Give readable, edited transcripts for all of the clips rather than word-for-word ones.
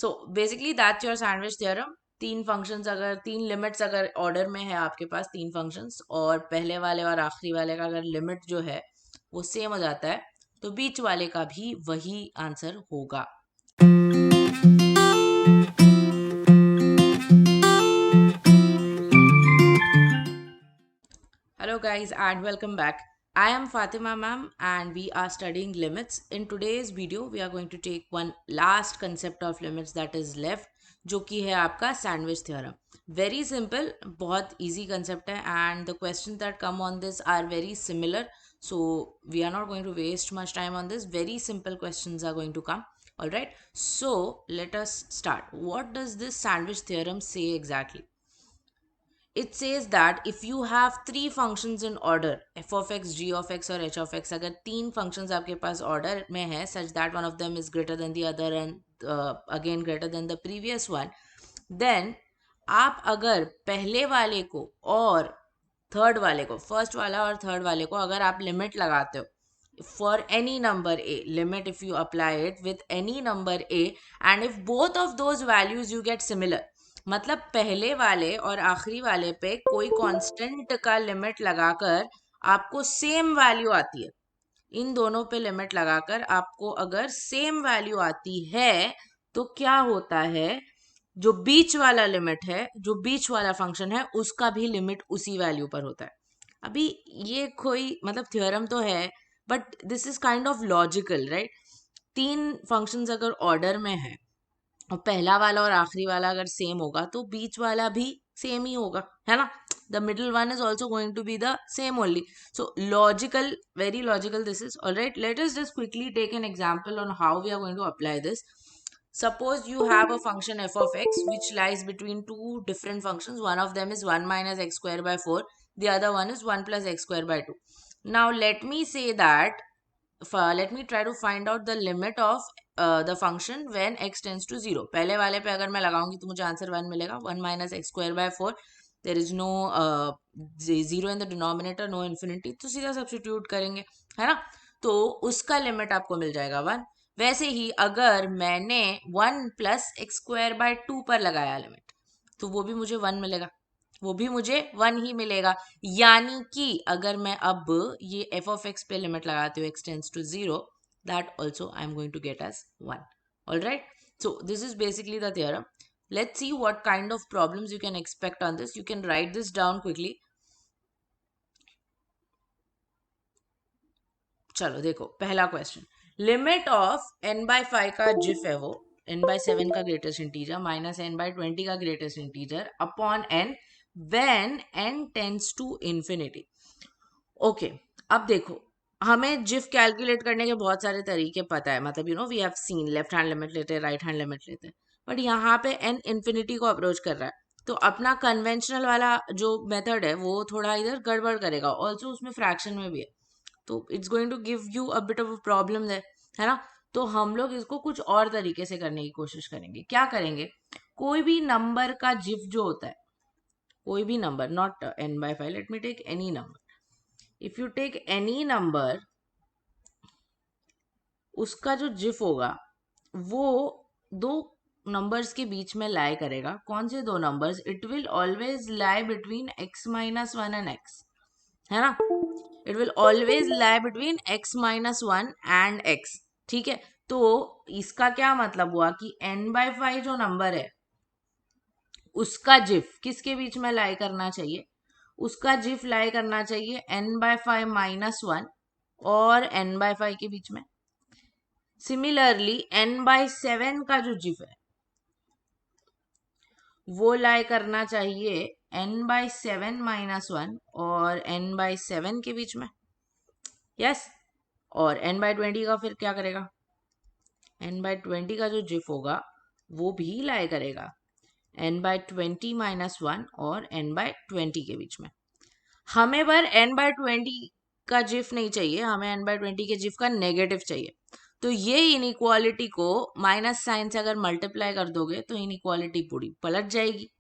So basically that's your sandwich theorem. तीन limits अगर order में है आपके पास, तीन फंक्शंस, और पहले वाले और आखिरी वाले का अगर लिमिट जो है वो सेम हो जाता है, तो बीच वाले का भी वही आंसर होगा। Hello guys and welcome back. I am Fatima ma'am and we are studying limits. In today's video we are going to take one last concept of limits that is left, जो कि है आपका sandwich theorem. Very simple, बहुत easy concept है and the questions that come on this are very similar. So we are not going to waste much time on this. Very simple questions are going to come. Alright, so let us start. What does this sandwich theorem say exactly? It says that if you have three functions in order, f of x, g of x और h of x, अगर तीन functions आपके पास order में है such that one of them is greater than the other and again greater than the previous one, then आप अगर पहले वाले को और थर्ड वाले को, फर्स्ट वाला और थर्ड वाले को अगर आप लिमिट लगाते हो for any number a, limit if you apply it with any number a, and if both of those values you get similar, मतलब पहले वाले और आखिरी वाले पे कोई कांस्टेंट का लिमिट लगाकर आपको सेम वैल्यू आती है, इन दोनों पे लिमिट लगाकर आपको अगर सेम वैल्यू आती है, तो क्या होता है, जो बीच वाला लिमिट है, जो बीच वाला फंक्शन है, उसका भी लिमिट उसी वैल्यू पर होता है। अभी ये कोई मतलब थ्योरम तो है, but this is kind of logical, right? तीन फंक्शंस अगर ऑर्डर में है और पहला वाला और आखिरी वाला अगर सेम होगा, तो बीच वाला भी सेम ही होगा, है ना? The middle one is also going to be the same only. So logical, very logical this is. All right, let us just quickly take an example on how we are going to apply this. Suppose you have a function f of x which lies between two different functions. One of them is 1 minus x square by 4. The other one is 1 plus x square by 2. Now let me say that, let me try to find out the limit of the function when x tends to 0. पहले वाले पे अगर मैं लगाऊंगी तो मुझे answer 1 मिलेगा. 1 minus x square by 4. There is no 0 in the denominator, no infinity, तो सीधा सब्स्टिट्यूट करेंगे, है ना? तो उसका लिमिट आपको मिल जाएगा 1. वैसे ही अगर मैंने 1 प्लस एक्स स्क्वायर बाय 2 पर लगाया लिमिट, तो वो भी मुझे 1 मिलेगा, वो भी मुझे 1 ही मिलेगा. यानी कि अगर मैं अब ये f of x पे लिमिट लगाती हूँ, x tends to 0, that also I am going to get as 1. Alright, so this is basically the theorem. Let's see what kind of problems you can expect on this. You can write this down quickly. चलो देखो, पहला question, limit of n by 5 का GIF है वो n by 7 का greatest integer minus n by 20 का greatest integer upon n when n tends to infinity. Okay, अब देखो, हमें जिफ कैलकुलेट करने के बहुत सारे तरीके पता है, मतलब you know we have seen, left hand limit लेते हैं, राइट हैंड लिमिट लेते हैं, बट यहाँ पे n इन्फिनिटी को अप्रोच कर रहा है, तो अपना कन्वेंशनल वाला जो मेथड है वो थोड़ा इधर गड़बड़ करेगा. ऑल्सो उसमें फ्रैक्शन में भी है, तो it's going to give you a bit of problem है ना? तो हम लोग इसको कुछ और तरीके से करने की कोशिश करेंगे. क्या करेंगे, कोई भी नंबर का जिफ जो होता है, कोई भी number, not n by 5, let me take any number. If you take any number, उसका जो जिफ होगा वो दो नंबर्स के बीच में लाई करेगा. कौन से दो numbers? It will always lie between x minus 1 and x, है ना? It will always lie between x minus 1 and x. ठीक है, तो इसका क्या मतलब हुआ कि n by 5 जो नंबर है उसका जिफ किसके बीच में लाई करना चाहिए? उसका जिफ लाई करना चाहिए n by 5 minus 1 और n by 5 के बीच में. सिमिलरली n by 7 का जो जिफ है वो लाई करना चाहिए n by 7 minus 1 और n by 7 के बीच में. यस, और n by 20 का फिर क्या करेगा? n by 20 का जो जिफ होगा वो भी लाई करेगा n by 20 minus 1 और n by 20 के बीच में. हमें पर n by 20 का जिफ नहीं चाहिए, हमें n by 20 के जिफ का नेगेटिव चाहिए. तो ये इनइक्वालिटी को माइनस साइन से अगर मल्टीप्लाई कर दोगे तो इनइक्वालिटी पूरी पलट जाएगी,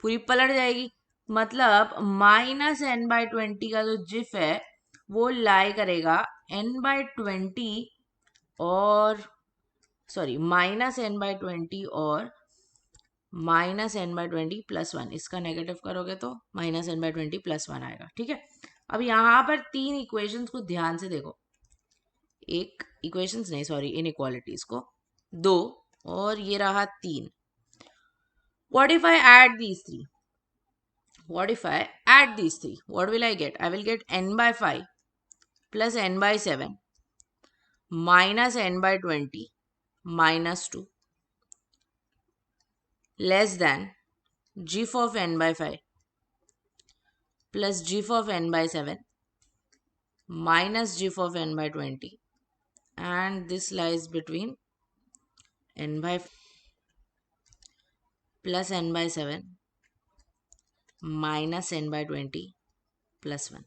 पूरी पलट जाएगी. मतलब माइनस n by 20 का जो जिफ है वो लाई करेगा n by 20 और सॉरी माइनस एन बाई 20 और माइनस एन बाई 20 प्लस 1, इसका नेगेटिव करोगे तो माइनस एन बाई 20 प्लस 1 आएगा। ठीक है, अब यहाँ पर तीन इक्वेशंस को ध्यान से देखो, एक इक्वेशंस नहीं सॉरी इनइक्वालिटीज को, दो और ये रहा तीन। What if I add these three, what if I add these three? What will I get? I will get n by 5 plus n by 7 minus n by 20 minus 2 less than gif of n by 5 plus gif of n by 7 minus gif of n by 20, and this lies between n by plus n by 7 minus n by 20 plus 1,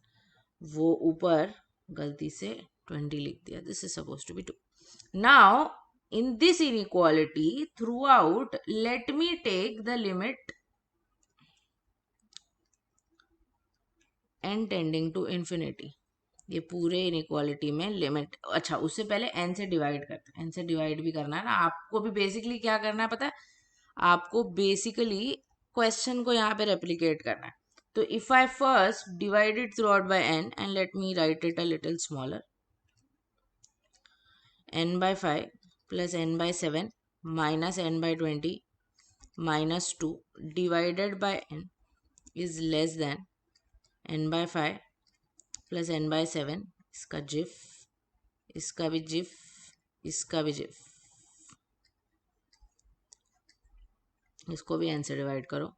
वो ऊपर गलती से 20 लिख दिया, this is suppose to be 2. Now in this inequality throughout let me take the limit n tending to infinity. ये पूरे inequality में limit, अच्छा उससे पहले n से डिवाइड करते हैं, n से डिवाइड भी करना है ना आपको भी. बेसिकली क्या करना है पता है आपको, बेसिकली क्वेश्चन को यहाँ पे रेप्लिकेट करना है. तो if I first divide it through out by n and let me right it a little smaller, n by 5 plus n by 7 minus n by 20 minus 2 divided by n is less than n by 5 plus n by 7, इसका GIF, इसका भी GIF, इसका भी GIF, इसको भी n से divide करो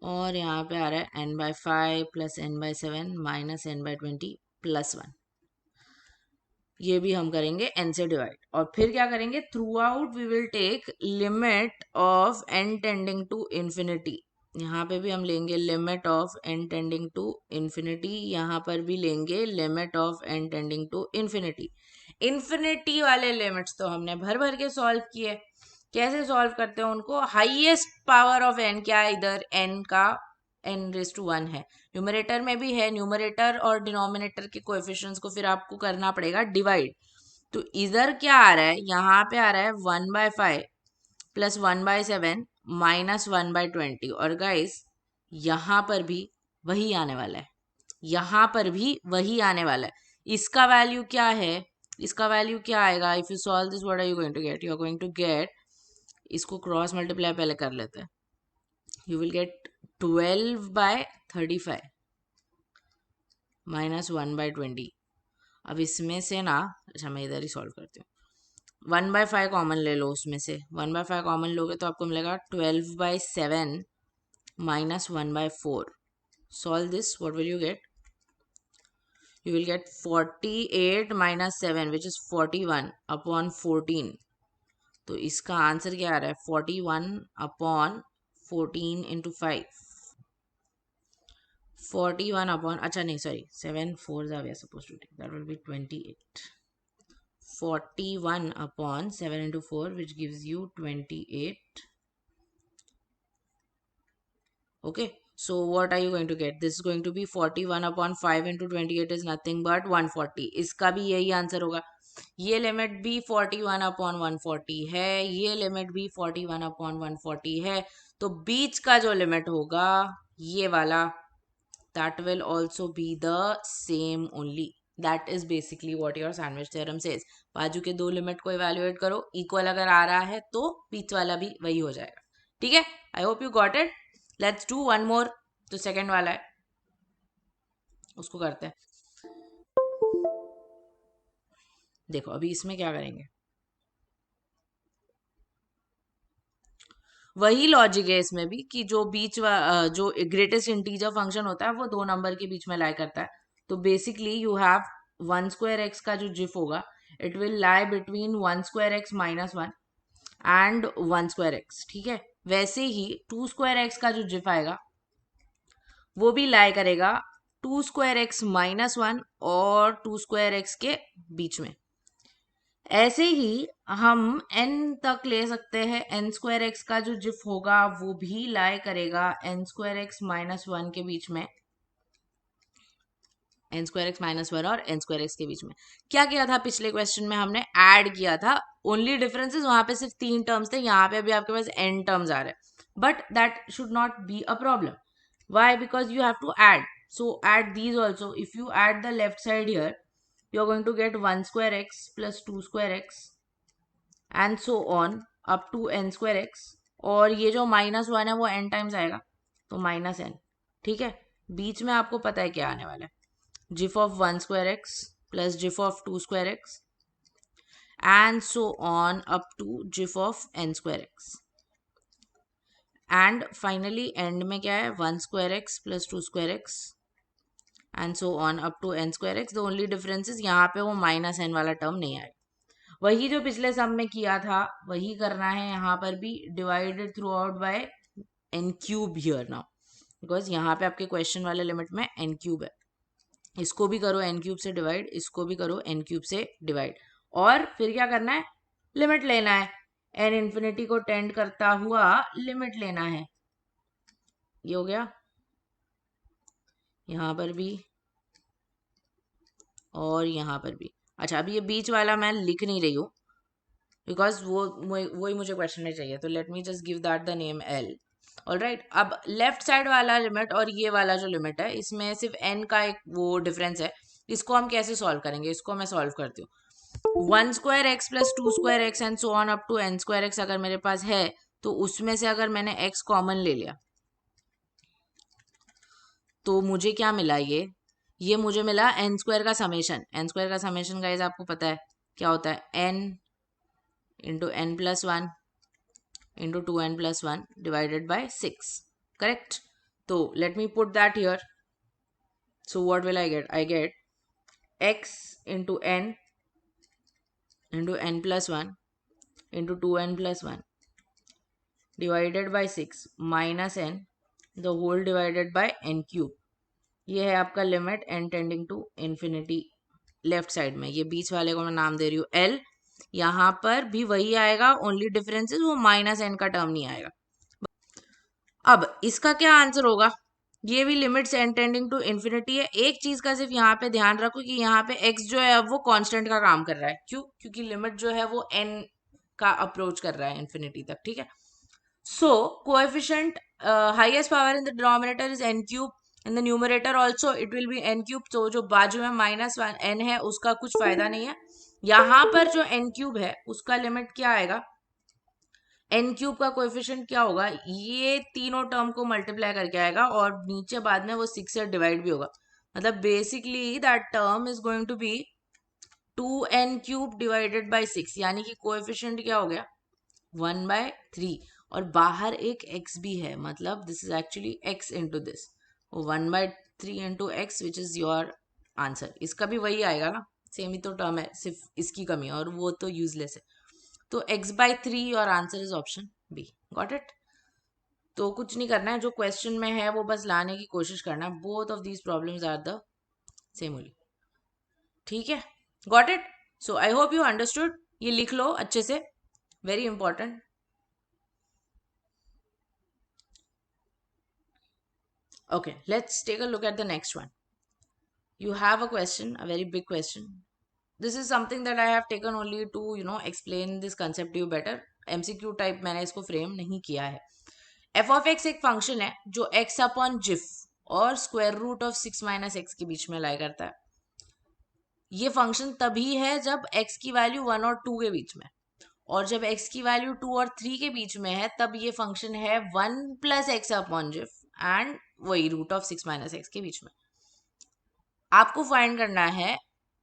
और यहाँ पे आ रहा है n by 5 plus n by 7 minus n by 20 plus 1. ये भी हम करेंगे n से डिवाइड और फिर क्या करेंगे, throughout we will take limit of n tending to infinity. यहाँ पे भी हम लेंगे limit of n tending to infinity, यहाँ पर भी लेंगे limit of n tending to infinity. Infinity वाले लिमिट्स तो हमने भर भर के सॉल्व किए. कैसे सॉल्व करते हैं उनको, हाईएस्ट पावर ऑफ n क्या है, इधर n का n रेज टू 1 है, न्यूमरेटर में भी है, न्यूमरेटर और डिनोमिनेटर के कोएफिशिएंट्स को फिर आपको करना पड़ेगा डिवाइड. तो इधर क्या आ रहा है, यहाँ पे आ रहा है 1 by 5 plus 1 by 7 minus 1 by 20. और गाइस यहाँ पर भी वही आने वाला है, यहाँ पर भी वही आने वाला है. इसका वैल्यू क्या है, इसका वैल्यू क्या आएगा, if you solve this what are you going to get, you are going to get, इसको क्रॉस मल्टीप्लाई पहले कर लेते हैं, you will get 12 by 35 minus 1 by 20. अब इसमें से ना, अच्छा मैं इधर ही सॉल्व करती हूँ, 1 by 5 कॉमन ले लो, उसमें से 1 by 5 कॉमन लोगे तो आपको मिलेगा 12 by 7 minus 1 by 4. Solve this, what will you get, you will get 48 minus 7 which is 41 upon 14. तो इसका आंसर क्या आ रहा है, 41 upon 14 into 5, 41 upon, अच्छा नहीं sorry 7 4s are we are supposed to take, that will be 28. 41 upon 7 into 4 which gives you 28. Okay, so what are you going to get, this is going to be 41 upon 5 into 28 is nothing but 140. इसका भी यही answer होगा. ये limit भी 41 upon 140 है, ये limit भी 41 upon 140 है. तो बीच का जो लिमिट होगा ये वाला, that will also be the same only. That is basically what your sandwich theorem says. बाजू के दो लिमिट को इवेल्युएट करो, इक्वल अगर आ रहा है तो बीच वाला भी वही हो जाएगा. ठीक है, आई hope you got it. Let's do one more, तो सेकेंड वाला है उसको करते हैं. देखो अभी इसमें क्या करेंगे, वही लॉजिक है इसमें भी कि जो बीच जो ग्रेटेस्ट इंटीजर फंक्शन होता है वो दो नंबर के बीच में लाई करता है. तो basically you have 1 square x का जो जिफ होगा it will lie between 1 square x minus 1 and 1 square x. ठीक है, वैसे ही 2 square x का जो जिफ आएगा वो भी लाई करेगा 2 square x माइनस 1 और 2 square x के बीच में. ऐसे ही हम n तक ले सकते हैं, n स्क्वायर एक्स का जो जिफ होगा वो भी लाई करेगा n स्क्वायर एक्स माइनस 1 के बीच में, n स्क्वायर एक्स माइनस 1 और n स्क्वायर एक्स के बीच में. क्या किया था पिछले क्वेश्चन में, हमने ऐड किया था ओनली डिफरेंस इज वहां पे सिर्फ 3 टर्म्स थे, यहाँ पे अभी आपके पास n टर्म्स आ रहे हैं, but that should not be a problem. Why? Because you have to add. So add these also. If you add the left side here, you're going to get 1 square x plus 2 square x and so on up to n square x. और ये जो -1 है वो n times आएगा, तो -n. ठीक है, बीच में आपको पता है क्या आने वाला है, GIF of 1 square x plus GIF of 2 square x and so on up to GIF of n square x. And finally and में क्या है, 1 square x plus 2 square x and so on up to n square x. The only difference is यहाँ पे वो -n वाला term नहीं आएगा. वही जो पिछले सम में किया था वही करना है यहाँ पर भी, divided through out by n cube here now, because यहाँ पे आपके क्वेश्चन वाले लिमिट में n क्यूब है. इसको भी करो n क्यूब से डिवाइड, इसको भी करो n क्यूब से डिवाइड, और फिर क्या करना है, लिमिट लेना है. n इन्फिनिटी को टेंड करता हुआ लिमिट लेना है. ये हो गया, यहाँ पर भी और यहाँ पर भी. अच्छा, अभी ये बीच वाला मैं लिख नहीं रही हूँ बिकॉज वही मुझे क्वेश्चन में चाहिए, तो let me just give that the name L. Alright, अब लेफ्ट साइड वाला लिमिट और ये वाला जो लिमिट है इसमें सिर्फ n का एक वो डिफरेंस है. इसको हम कैसे सॉल्व करेंगे, इसको मैं सॉल्व करती हूँ. 1 square x plus 2 square x and so on up to n square x अगर मेरे पास है, तो उसमें से अगर मैंने x कॉमन ले लिया तो मुझे क्या मिला, ये मुझे मिला n स्क्वायर का समेशन. n स्क्वायर का समेशन गाइस आपको पता है क्या होता है, n into n plus 1 into 2n plus 1 divided by 6. Correct. तो let me put that here. So what will I get, I get x into n into n plus 1 into 2n plus 1 divided by 6 minus n the whole divided by n cube. ये है आपका limit n tending to infinity left side में. ये बीच वाले को मैं नाम दे रही हूँ L. यहाँ पर भी वही आएगा, ओनली डिफरेंस इज वो -n का टर्म नहीं आएगा. अब इसका क्या आंसर होगा, ये भी limits n tending to infinity है. एक चीज का सिर्फ यहाँ पे ध्यान रखो कि यहाँ पे x जो है अब वो कांस्टेंट का काम कर रहा है. क्यों? क्योंकि लिमिट जो है वो n का अप्रोच कर रहा है इन्फिनिटी तक. ठीक है, so coefficient highest power in the denominator is n cube, in the numerator also it will be n cube. तो जो बाजू में -n है उसका कुछ फायदा नहीं है. यहाँ पर जो n क्यूब है उसका लिमिट क्या आएगा, n क्यूब का कोएफिशिएंट क्या होगा, ये तीनों टर्म को मल्टीप्लाई करके आएगा और नीचे बाद में वो 6 से डिवाइड भी होगा. मतलब basically that term is going to be 2n cube divided by 6, यानी कि कोएफिशिएंट क्या हो गया 1/3. और बाहर एक x भी है, मतलब this is actually x into this, 1/3 into x which is your answer. इसका भी वही आएगा ना, सेम ही तो टर्म है, सिर्फ इसकी कमी है और वो तो यूजलेस है. तो x/3 your answer is option B. Got it. तो कुछ नहीं करना है, जो क्वेश्चन में है वो बस लाने की कोशिश करना है. Both of these problems are the same only. ठीक है, got it. So I hope you understood. ये लिख लो अच्छे से, very important. Okay, let's take a look at the next one. You have a question, a very big question. This is something that I have taken only to, explain this concept to you better. MCQ type मैंने इसको frame नहीं किया है. f of x एक function है जो x upon जिफ और square root of 6 minus x के बीच में लाई करता है. ये फंक्शन तभी है जब x की वैल्यू 1 और 2 के बीच में, और जब x की वैल्यू 2 और 3 के बीच में है तब ये फंक्शन है 1 plus x upon GIF and वही रूट ऑफ 6 माइनस एक्स के बीच में. आपको फाइंड करना है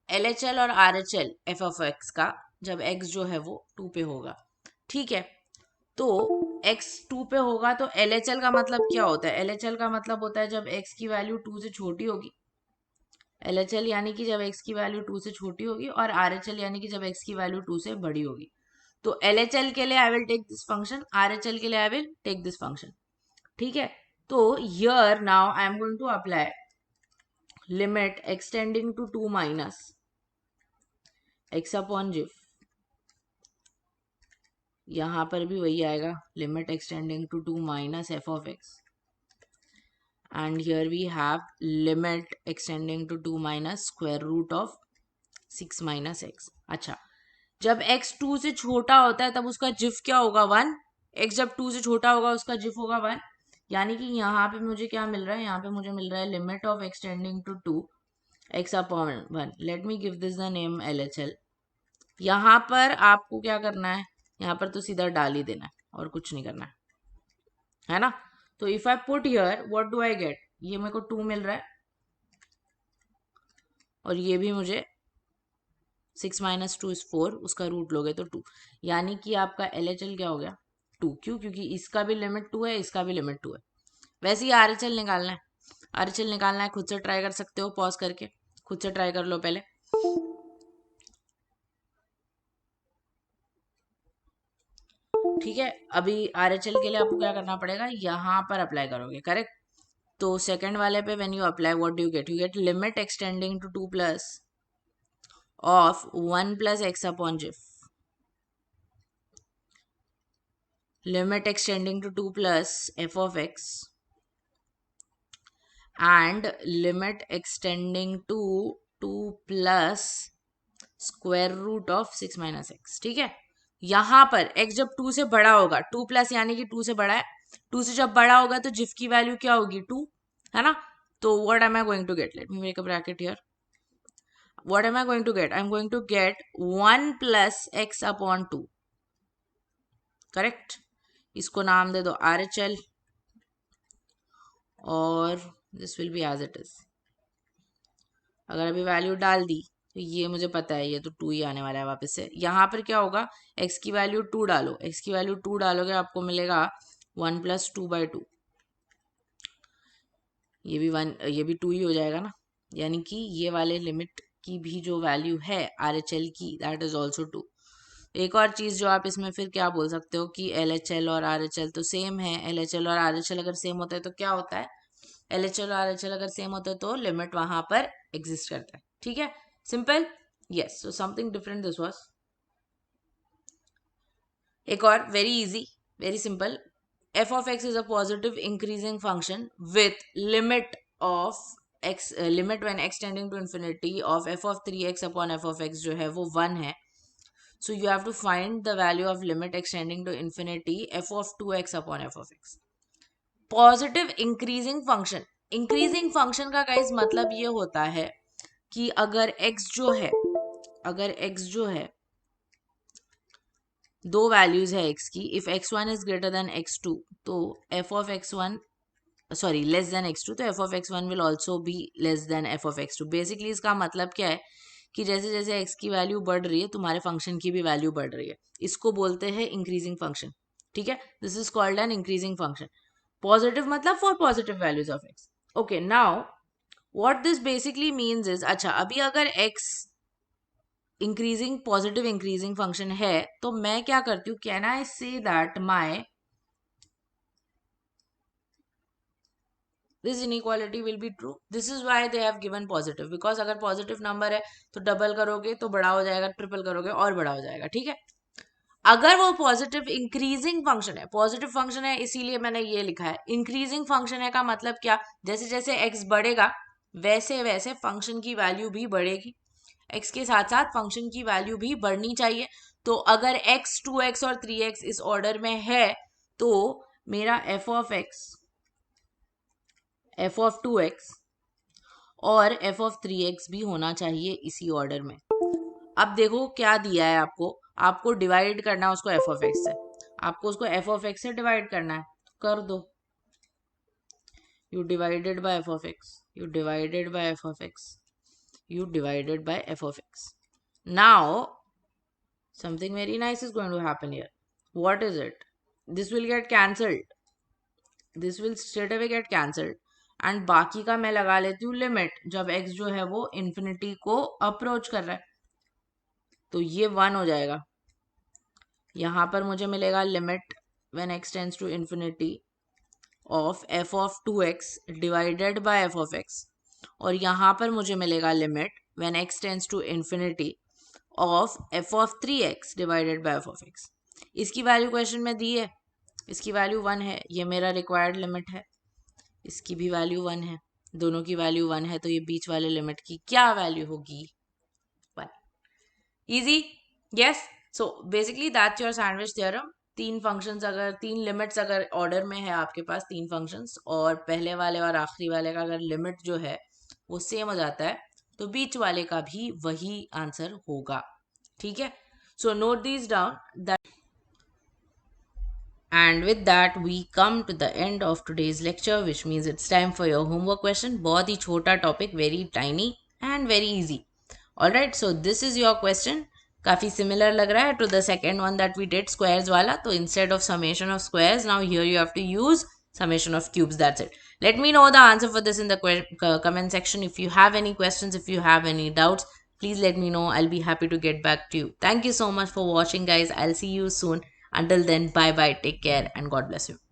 LHL और RHL f ऑफ x का जब x जो है वो 2 पे होगा. ठीक है, तो x 2 पे होगा तो LHL का मतलब क्या होता है, LHL का मतलब होता है जब x की वैल्यू 2 से छोटी होगी. LHL यानी कि जब x की वैल्यू 2 से छोटी होगी, और RHL यानी कि जब x की वैल्यू 2 से बड़ी होगी. तो LHL के लिए I will take this function, RHL के लिए I will take this function. ठीक है, तो here now I am going to apply limit extending to 2 minus x upon GIF. यहां पर भी वही आएगा, limit extending to 2 minus f of x, and here we have limit extending to 2 minus square root of 6 minus x. अच्छा, जब x 2 से छोटा होता है तब उसका जिफ क्या होगा 1, x जब 2 से छोटा होगा उसका जिफ होगा 1, यानी कि यहाँ पे मुझे क्या मिल रहा है, यहाँ पे मुझे मिल रहा है limit of x tending to 2 x upon 1. Let me give this the name LHL. यहाँ पर आपको क्या करना है, यहाँ पर तो सीधा डाल ही देना है और कुछ नहीं करना है ना. तो if I put here what do I get, ये मेरे को 2 मिल रहा है और ये भी मुझे 6 - 2 = 4, उसका रूट लोगे तो 2, यानी कि आपका LHL क्या हो गया 2. क्यों? क्योंकि इसका भी लिमिट 2 है, इसका भी लिमिट 2 है. वैसे ही RHL निकालना है, RHL निकालना है, खुद से ट्राई कर सकते हो, पॉज करके खुद से ट्राई कर लो पहले. ठीक है, अभी RHL के लिए आपको क्या करना पड़ेगा, यहाँ पर अप्लाई करोगे, करेक्ट. तो सेकंड वाले पे when you apply what do you get limit x tending to 2 plus of 1 plus x upon जिफ, limit extending to 2 plus f of x and limit extending to 2 plus square root of 6 minus x. ठीक है, यहां पर x जब 2 से बड़ा होगा, 2 plus यानी कि 2 से बड़ा है, 2 से जब बड़ा होगा तो जिफ की वैल्यू क्या होगी 2, है ना. तो what am I going to get, let me make a bracket here. What am I going to get, I am going to get 1 plus x upon 2, correct. इसको नाम दे दो RHL और this will be as it is. अगर अभी value डाल दी तो ये मुझे पता है ये तो 2 ही आने वाला है वापस से. यहाँ पर क्या होगा, x की वैल्यू 2 डालो, x की वैल्यू 2 डालोगे आपको मिलेगा 1 प्लस 2/2. ये भी 1, ये भी 2 ही हो जाएगा ना, यानी कि ये वाले लिमिट की भी जो वैल्यू है RHL की दैट इज ऑल्सो 2. एक और चीज जो आप इसमें फिर क्या बोल सकते हो कि LHL और RHL तो सेम है. LHL और RHL अगर सेम होता है तो क्या होता है, LHL और RHL अगर सेम होता है तो लिमिट वहां पर एग्जिस्ट करता है. ठीक है, simple. Yes, so something different this was. एक और very easy, very simple. f of x is a positive increasing function with limit of x, limit when x tending to infinity of f of 3x upon f of x जो है वो 1 है. So you have to find the value of limit extending to infinity f of 2x upon f of x. Positive increasing function, increasing function का guys मतलब ये होता है कि अगर x जो है, अगर x जो है, दो वैल्यूज है x की, if x1 is greater than x2 तो f of x1 sorry less than x2 तो f of x1 will also be less than f of x2. Basically इसका मतलब क्या है कि जैसे जैसे x की वैल्यू बढ़ रही है तुम्हारे फंक्शन की भी वैल्यू बढ़ रही है. इसको बोलते हैं इंक्रीजिंग फंक्शन. ठीक है, this is called an increasing function. Positive मतलब for positive values of x. Okay, now what this basically means is, अच्छा अभी अगर x increasing positive increasing function है तो मैं क्या करती हूँ, can I say that my this inequality will be true. This is why they have given positive, because अगर पॉजिटिव नंबर है तो डबल करोगे तो बड़ा हो जाएगा, ट्रिपल करोगे और बड़ा हो जाएगा. ठीक है, अगर वो पॉजिटिव इंक्रीजिंग फंक्शन है, पॉजिटिव फंक्शन है इसीलिए मैंने ये लिखा है. इंक्रीजिंग फंक्शन है का मतलब क्या, जैसे जैसे x बढ़ेगा वैसे वैसे फंक्शन की वैल्यू भी बढ़ेगी, x के साथ साथ फंक्शन की वैल्यू भी बढ़नी चाहिए. तो अगर x 2x और 3x इस ऑर्डर में है तो मेरा f of x, f of 2x और f of 3x भी होना चाहिए इसी ऑर्डर में. अब देखो क्या दिया है आपको, आपको डिवाइड करना है उसको f of x से, आपको उसको f of x से डिवाइड करना है, कर दो. you divided by f of x, you divided by f of x, you divided by f of x. Now something very nice is going to happen here. What is it? This will get cancelled, this will straight away get cancelled and बाकी का मैं लगा लेती हूँ limit जब x जो है वो इन्फिनिटी को अप्रोच कर रहा है. तो ये 1 हो जाएगा. यहाँ पर मुझे मिलेगा limit when x tends to infinity of f of 2x divided by f of x, और यहाँ पर मुझे मिलेगा limit when x tends to infinity of f of 3x divided by f of x. इसकी वैल्यू क्वेश्चन में दी है, इसकी वैल्यू 1 है, ये मेरा रिक्वायर्ड लिमिट है, इसकी भी वैल्यू 1 है, दोनों की वैल्यू 1 है, तो ये बीच वाले लिमिट की क्या वैल्यू होगी 1. Easy. Yes, so basically that's your sandwich theorem. तीन फंक्शंस, अगर तीन लिमिट्स अगर ऑर्डर में है आपके पास, तीन फंक्शंस, और पहले वाले और आखिरी वाले का अगर लिमिट जो है वो सेम हो जाता है, तो बीच वाले का भी वही आंसर होगा। ठीक है, so note these down. And with that, we come to the end of today's lecture, which means it's time for your homework question. बहुत ही छोटा topic, very tiny and very easy. Alright, so this is your question. काफ़ी similar लग रहा है to the second one that we did, squares वाला. तो instead of summation of squares, now here you have to use summation of cubes. That's it. Let me know the answer for this in the comment section. If you have any questions, if you have any doubts, please let me know. I'll be happy to get back to you. Thank you so much for watching, guys. I'll see you soon. Until then, bye bye, take care, and God bless you.